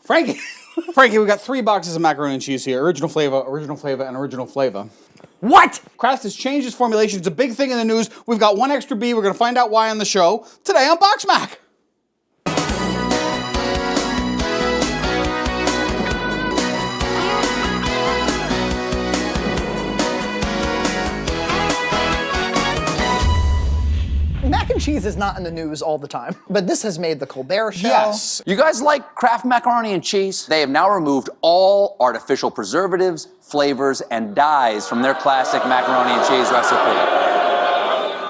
Frankie, Frankie, we got 3 boxes of macaroni and cheese here. Original flavor, and original flavor. What? Kraft has changed its formulation. It's a big thing in the news. We've got 1 extra B. We're going to find out why on the show today on BoxMac. Mac and cheese is not in the news all the time, but this has made the Colbert Show. Yes. You guys like Kraft macaroni and cheese? They have now removed all artificial preservatives, flavors, and dyes from their classic macaroni and cheese recipe.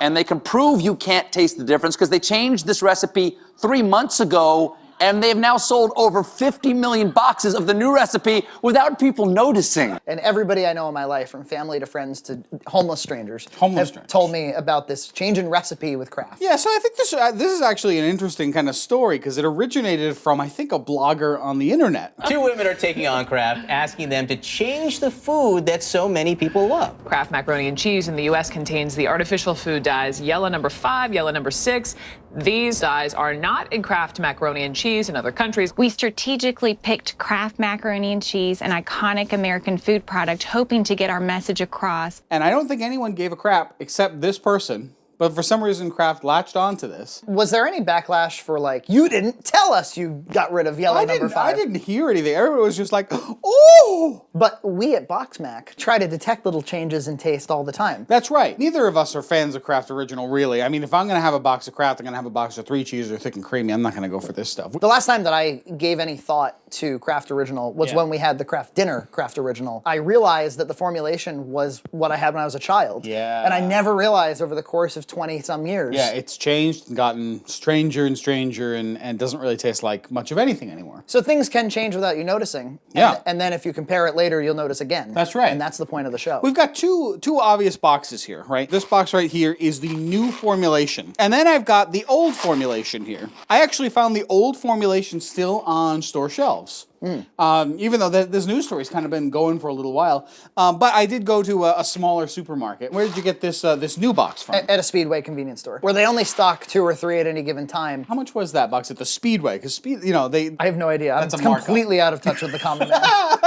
And they can prove you can't taste the difference because they changed this recipe 3 months ago, and they've now sold over 50 million boxes of the new recipe without people noticing. And everybody I know in my life, from family to friends to homeless strangers, Homeless told me about this change in recipe with Kraft. Yeah, so I think this is actually an interesting kind of story because it originated from, I think, a blogger on the internet. 2 women are taking on Kraft, asking them to change the food that so many people love. Kraft macaroni and cheese in the U.S. contains the artificial food dyes yellow number 5, yellow number 6. These dyes are not in Kraft macaroni and cheese in other countries. We strategically picked Kraft macaroni and cheese, an iconic American food product, hoping to get our message across. And I don't think anyone gave a crap except this person. But for some reason, Kraft latched onto this. Was there any backlash for like, you didn't tell us you got rid of yellow number 5? I didn't hear anything. Everybody was just like, oh! But we at BoxMac try to detect little changes in taste all the time. That's right. Neither of us are fans of Kraft Original, really. I mean, if I'm going to have a box of Kraft, I'm going to have a box of 3 cheese or thick and creamy. I'm not going to go for this stuff. The last time that I gave any thought to Kraft Original was when we had the Kraft dinner Kraft Original. I realized that the formulation was what I had when I was a child. Yeah. And I never realized over the course of 20-some years. Yeah, it's changed and gotten stranger and stranger and doesn't really taste like much of anything anymore. So things can change without you noticing. Yeah. And then if you compare it later, you'll notice again. That's right. And that's the point of the show. We've got two obvious boxes here, right? This box right here is the new formulation. And then I've got the old formulation here. I actually found the old formulation still on store shelves. Even though this news story's kind of been going for a little while. But I did go to a smaller supermarket. Where did you get this this new box from? At a Speedway convenience store, where they only stock 2 or 3 at any given time. How much was that box at the Speedway? Because they... I have no idea. I'm That's a markup. completely out of touch with the common man.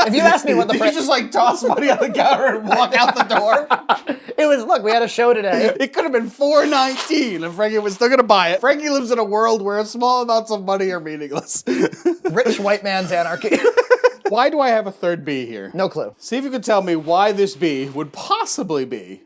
If you ask me what the Did price... you just like toss money on the counter and walk out the door? It was, look, we had a show today. It could have been $4.19 and Frankie was still gonna buy it. Frankie lives in a world where small amounts of money are meaningless. Rich white man's anarchy. Why do I have a third B here? No clue. See if you could tell me why this B would possibly be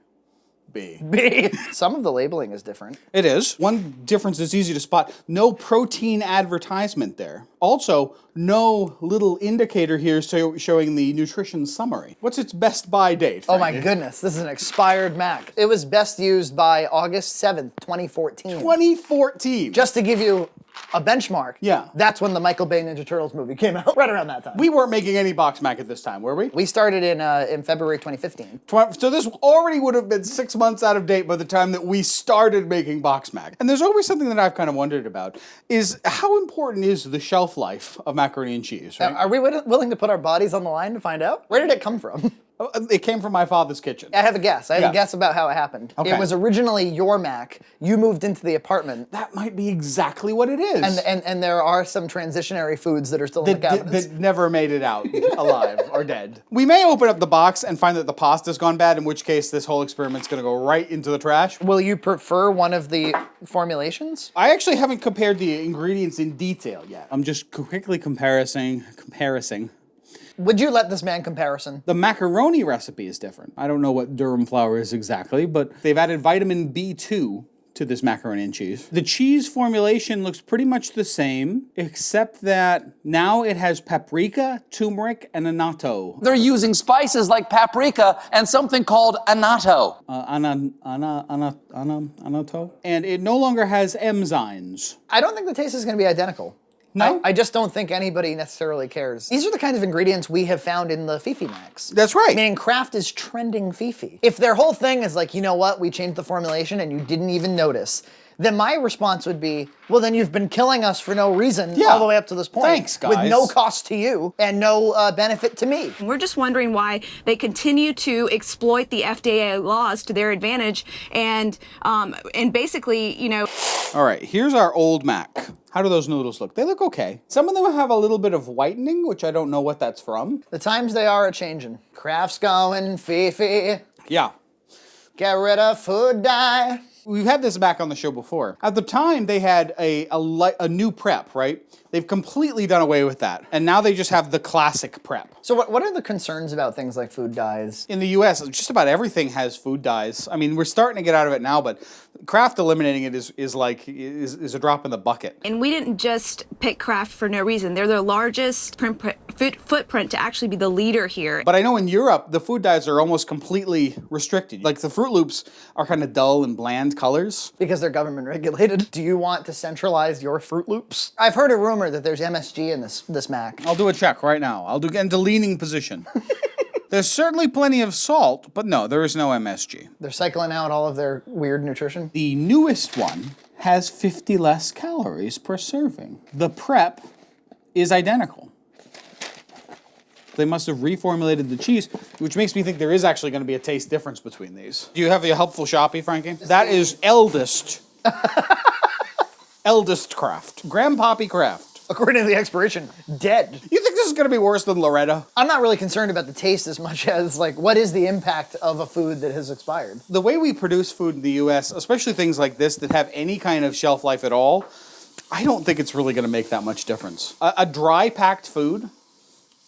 B. B. Some of the labeling is different. It is. One difference that's easy to spot, no protein advertisement there. Also, no little indicator here showing the nutrition summary. What's its best buy date, Oh my Frankie? goodness, this is an expired Mac. It was best used by August 7th, 2014. 2014. Just to give you a benchmark, Yeah. that's when the Michael Bay Ninja Turtles movie came out, right around that time. We weren't making any BoxMac at this time, were we? We started in February 2015. So this already would have been 6 months out of date by the time that we started making BoxMac. And there's always something that I've kind of wondered about, is how important is the shelf life of macaroni and cheese, right? Are we willing to put our bodies on the line to find out? Where did it come from? It came from my father's kitchen. I have a guess. I have Yeah. a guess about how it happened. Okay. It was originally your Mac. You moved into the apartment. That might be exactly what it is. And there are some transitionary foods that are still in the cabinets. that never made it out alive or dead. We may open up the box and find that the pasta's gone bad, in which case this whole experiment's gonna go right into the trash. Will you prefer one of the formulations? I actually haven't compared the ingredients in detail yet. I'm just quickly comparing. Would you let this man comparison? The macaroni recipe is different. I don't know what durum flour is exactly, but they've added vitamin B2 to this macaroni and cheese. The cheese formulation looks pretty much the same, except that now it has paprika, turmeric, and annatto. They're using spices like paprika and something called annatto. Annatto? And it no longer has enzymes. I don't think the taste is going to be identical. No? I just don't think anybody necessarily cares. These are the kinds of ingredients we have found in the Fifi Macs. That's right. Meaning Kraft is trending Fifi. If their whole thing is like, you know what, we changed the formulation and you didn't even notice, then my response would be, well, then you've been killing us for no reason Yeah. all the way up to this point. Thanks, guys. With no cost to you and no benefit to me. We're just wondering why they continue to exploit the FDA laws to their advantage and basically, you know. All right, here's our old Mac. How do those noodles look? They look okay. Some of them have a little bit of whitening, which I don't know what that's from. The times they are a-changing. Kraft's going, Fifi. Yeah. Get rid of food dye. We've had this Mac on the show before. At the time, they had a new prep, right? They've completely done away with that. And now they just have the classic prep. So what are the concerns about things like food dyes? In the US, just about everything has food dyes. I mean, we're starting to get out of it now, but Kraft eliminating it is a drop in the bucket. And we didn't just pick Kraft for no reason. They're the largest footprint to actually be the leader here. But I know in Europe, the food dyes are almost completely restricted. Like the Fruit Loops are kind of dull and bland colors. Because they're government regulated. Do you want to centralize your Fruit Loops? I've heard a rumor that there's MSG in this Mac. I'll do a check right now. I'll get into leaning position. There's certainly plenty of salt, but no, there is no MSG. They're cycling out all of their weird nutrition. The newest one has 50 less calories per serving. The prep is identical. They must have reformulated the cheese, which makes me think there is actually going to be a taste difference between these. Do you have a helpful Shopee, Frankie? That is eldest. Eldest Kraft. Grandpappy Kraft. According to the expiration, dead. You think this is going to be worse than Loretta? I'm not really concerned about the taste as much as, like, what is the impact of a food that has expired? The way we produce food in the US, especially things like this that have any kind of shelf life at all, I don't think it's really going to make that much difference. A dry packed food,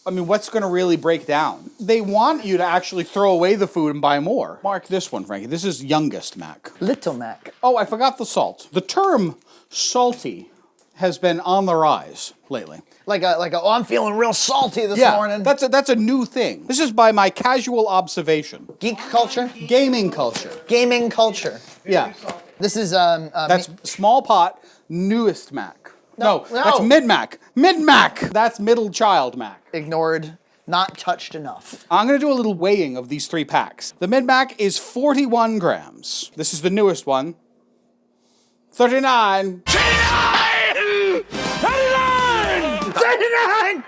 I mean, what's going to really break down? They want you to actually throw away the food and buy more. Mark this one, Frankie. This is youngest Mac. Little Mac. Oh, I forgot the salt. The term salty has been on the rise lately. Oh, I'm feeling real salty this morning. That's a new thing. This is by my casual observation. Geek culture? Gaming culture. Gaming culture. Yeah. This is, That's small pot, newest Mac. No, No. that's mid-Mac. Mid-Mac! That's middle child Mac. ignored, not touched enough. I'm going to do a little weighing of these 3 packs. The mid-Mac is 41 grams. This is the newest one. 39! 39!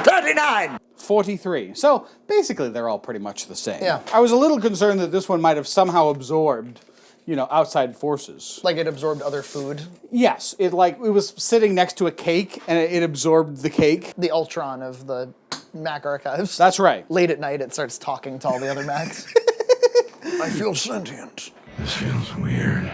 39! 43. So basically they're all pretty much the same. Yeah. I was a little concerned that this one might have somehow absorbed, outside forces. Like it absorbed other food. Yes, it was sitting next to a cake and it absorbed the cake. The Ultron of the Mac archives. That's right. Late at night, it starts talking to all the other Macs. I feel sentient. This feels weird.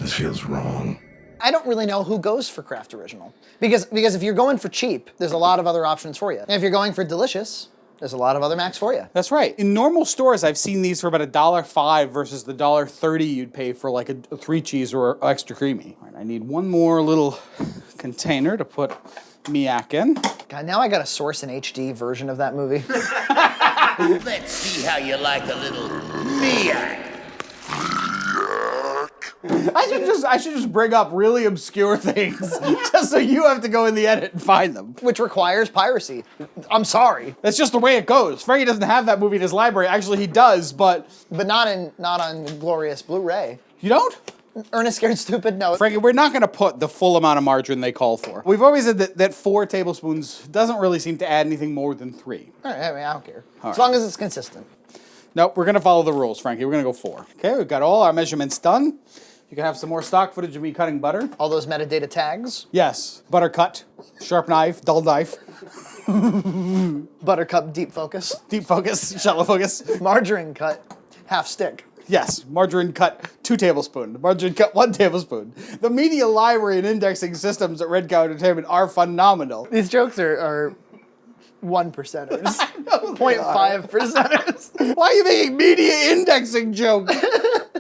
This feels wrong. I don't really know who goes for Kraft Original. Because if you're going for cheap, there's a lot of other options for you. And if you're going for delicious, there's a lot of other Macs for you. That's right. In normal stores, I've seen these for about $1.05 versus the $1.30 you'd pay for like a 3 cheese or extra creamy. All right, I need one more little container to put Miak in. God, now I gotta source an HD version of that movie. Let's see how you like a little Miak. I should just bring up really obscure things just so you have to go in the edit and find them. Which requires piracy. I'm sorry. That's just the way it goes. Frankie doesn't have that movie in his library. Actually, he does, but Not on glorious Blu-ray. you don't? Ernest Scared Stupid? No. Frankie, we're not going to put the full amount of margarine they call for. We've always said that 4 tablespoons doesn't really seem to add anything more than 3. All right, I don't care. All As right. long as it's consistent. Nope, we're going to follow the rules, Frankie. We're going to go 4. Okay, we've got all our measurements done. You can have some more stock footage of me cutting butter. All those metadata tags. Yes, butter cut, sharp knife, dull knife, Buttercup deep focus. deep focus, shallow focus. Margarine cut, half stick. Yes, margarine cut 2 tablespoons, margarine cut 1 tablespoon. The media library and indexing systems at Red Cow Entertainment are phenomenal. These jokes are 1%ers. 0.5 percenters. Why are you making media indexing jokes?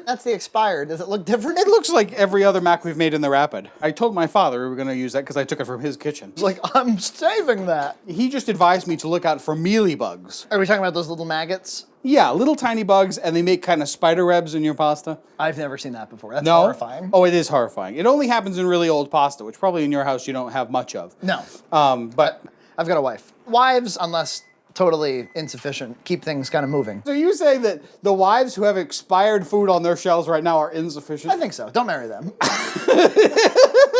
That's the expired. Does it look different? It looks like every other Mac we've made in the Rapid. I told my father we were going to use that because I took it from his kitchen. It's like, I'm saving that. He just advised me to look out for mealy bugs. Are we talking about those little maggots? Yeah, little tiny bugs, and they make kind of spider webs in your pasta. I've never seen that before. That's No? horrifying. Oh, it is horrifying. It only happens in really old pasta, which probably in your house you don't have much of. No. But I've got a wife. Wives, unless totally insufficient. Keep things kind of moving. So you say that the wives who have expired food on their shelves right now are insufficient? I think so. Don't marry them.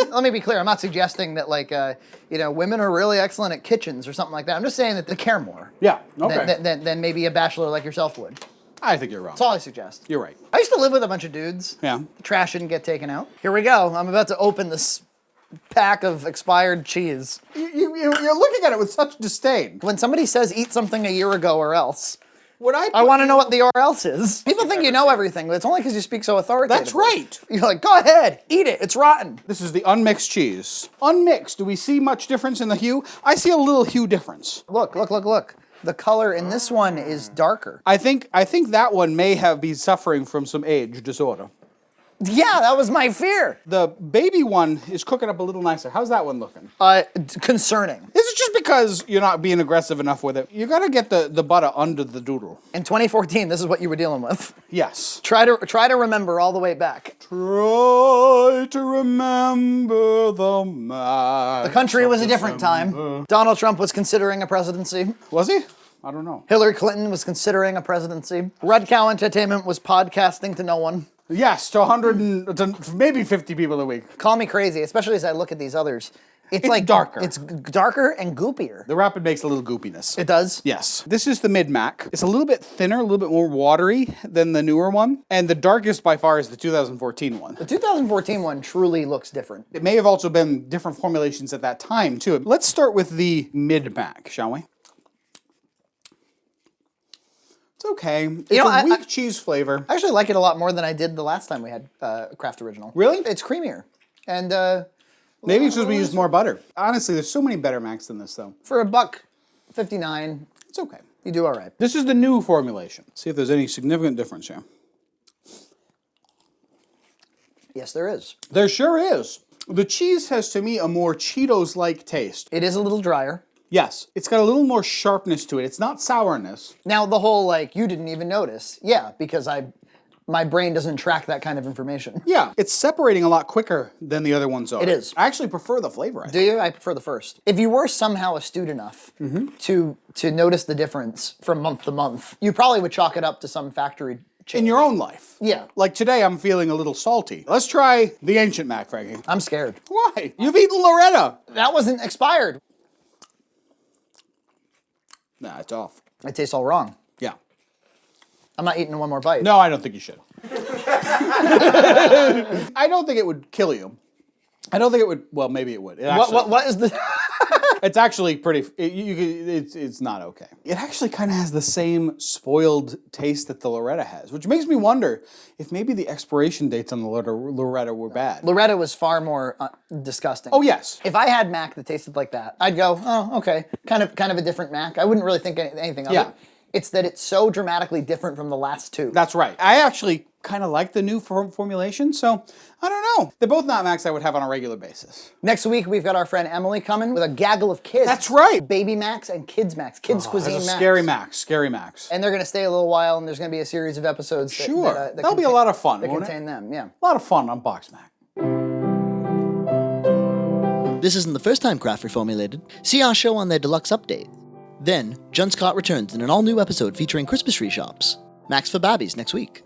Let me be clear. I'm not suggesting that, like, women are really excellent at kitchens or something like that. I'm just saying that they care more. Yeah, okay. Than maybe a bachelor like yourself would. I think you're wrong. That's all I suggest. You're right. I used to live with a bunch of dudes. Yeah. The trash didn't get taken out. Here we go. I'm about to open this pack of expired cheese. You're looking at it with such disdain. When somebody says eat something a year ago or else, What I want to know what the or else is. People think you know everything, but it's only because you speak so authoritatively. That's right. You're like, go ahead, eat it. It's rotten. This is the unmixed cheese. Unmixed, do we see much difference in the hue? I see a little hue difference. Look. The color in this one is darker. I think that one may have been suffering from some age disorder. Yeah, that was my fear. The baby one is cooking up a little nicer. How's that one looking? Concerning. Is it just because you're not being aggressive enough with it? You gotta get the butter under the doodle. In 2014, this is what you were dealing with. Yes. Try to remember all the way back. Try to remember the man. The country was a different time. Donald Trump was considering a presidency. Was he? I don't know. Hillary Clinton was considering a presidency. Red Cow Entertainment was podcasting to no one. Yes, to 100 and to maybe 50 people a week. Call me crazy, especially as I look at these others. It's like darker. It's darker and goopier. The Rapid makes a little goopiness. It does? Yes. This is the mid-Mac. It's a little bit thinner, a little bit more watery than the newer one. And the darkest by far is the 2014 one. The 2014 one truly looks different. It may have also been different formulations at that time, too. Let's start with the mid-Mac, shall we? It's okay. It's a weak cheese flavor. I actually like it a lot more than I did the last time we had Kraft Original. Really? It's creamier. And maybe it's because we used more butter. Honestly, there's so many better Macs than this, though. for $1.59, It's okay. you do all right. This is the new formulation. See if there's any significant difference here. Yes, there is. There sure is. The cheese has, to me, a more Cheetos-like taste. It is a little drier. Yes, it's got a little more sharpness to it. It's not sourness. Now, the whole, like, you didn't even notice. Yeah, because my brain doesn't track that kind of information. Yeah, it's separating a lot quicker than the other ones are. It is. I actually prefer the flavor. Do you? I prefer the first. If you were somehow astute enough to notice the difference from month to month, you probably would chalk it up to some factory change. In your own life. Yeah. Like today, I'm feeling a little salty. Let's try the ancient Mac, Frankie. I'm scared. Why? You've eaten Loretta. That wasn't expired. Nah, it's off. It tastes all wrong. Yeah. I'm not eating one more bite. No, I don't think you should. I don't think it would kill you. I don't think it would. Well, maybe it would. It actually, What is the... It's actually pretty. It's not okay. It actually kind of has the same spoiled taste that the Loretta has, which makes me wonder if maybe the expiration dates on the Loretta were bad. Loretta was far more disgusting. Oh yes. If I had Mac that tasted like that, I'd go, oh, okay, kind of a different Mac. I wouldn't really think anything of it. It's that it's so dramatically different from the last two. That's right. I actually kind of like the new formulation, so I don't know. They're both not Macs I would have on a regular basis. Next week, we've got our friend Emily coming with a gaggle of kids. That's right. Baby Macs and Kids Macs. Kids Cuisine Macs. Scary Macs. Scary Macs. And they're going to stay a little while, and there's going to be a series of episodes that That'll be a lot of fun, that won't contain them, yeah. A lot of fun on BoxMac. This isn't the first time Kraft reformulated. See our show on their deluxe update. Then, Junt's Cart returns in an all-new episode featuring Christmas tree shops. Macs for Babbies next week.